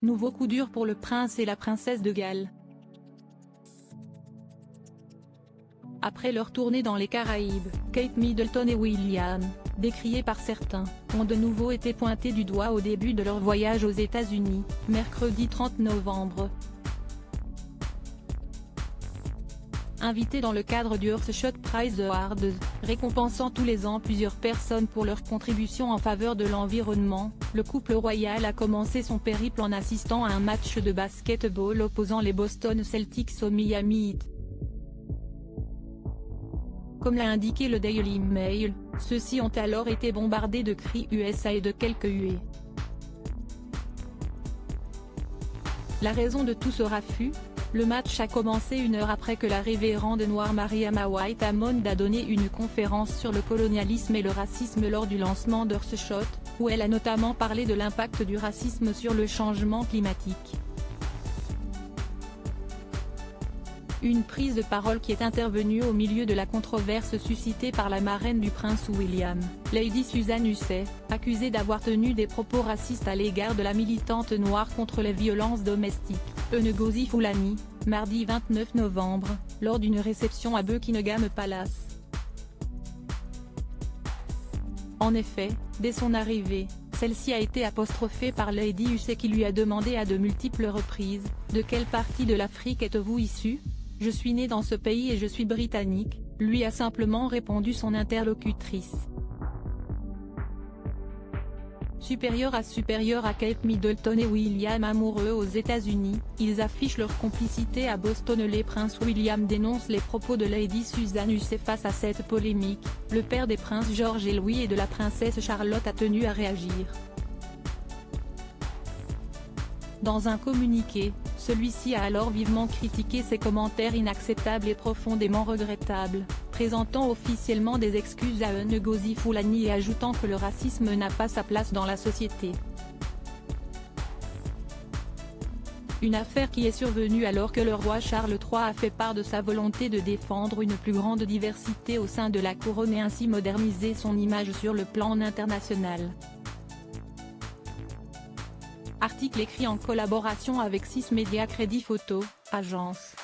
Nouveau coup dur pour le prince et la princesse de Galles. Après leur tournée dans les Caraïbes, Kate Middleton et William, décriés par certains, ont de nouveau été pointés du doigt au début de leur voyage aux États-Unis, mercredi 30 novembre. Invité dans le cadre du Earthshot Prize Awards, récompensant tous les ans plusieurs personnes pour leur contribution en faveur de l'environnement, le couple royal a commencé son périple en assistant à un match de basket-ball opposant les Boston Celtics au Miami Heat. Comme l'a indiqué le Daily Mail, ceux-ci ont alors été bombardés de cris USA et de quelques huées. La raison de tout ce raffut? Le match a commencé une heure après que la révérende noire Mariama White Hammond a donné une conférence sur le colonialisme et le racisme lors du lancement d'Earthshot, où elle a notamment parlé de l'impact du racisme sur le changement climatique. Une prise de parole qui est intervenue au milieu de la controverse suscitée par la marraine du prince William, Lady Susan Hussey, accusée d'avoir tenu des propos racistes à l'égard de la militante noire contre les violences domestiques, Ngozi Fulani, mardi 29 novembre, lors d'une réception à Buckingham Palace. En effet, dès son arrivée, celle-ci a été apostrophée par Lady Hussey qui lui a demandé à de multiples reprises « De quelle partie de l'Afrique êtes-vous issue ? Je suis née dans ce pays et je suis britannique », lui a simplement répondu son interlocutrice. Supérieur à Kate Middleton et William amoureux aux États-Unis, ils affichent leur complicité à Boston. Les princes William dénonce les propos de Lady Susan Hussey face à cette polémique. Le père des princes George et Louis et de la princesse Charlotte a tenu à réagir. Dans un communiqué, celui-ci a alors vivement critiqué ces commentaires inacceptables et profondément regrettables, présentant officiellement des excuses à Ngozi Fulani et ajoutant que le racisme n'a pas sa place dans la société. Une affaire qui est survenue alors que le roi Charles III a fait part de sa volonté de défendre une plus grande diversité au sein de la couronne et ainsi moderniser son image sur le plan international. Article écrit en collaboration avec 6 Médias Crédit Photo, agence.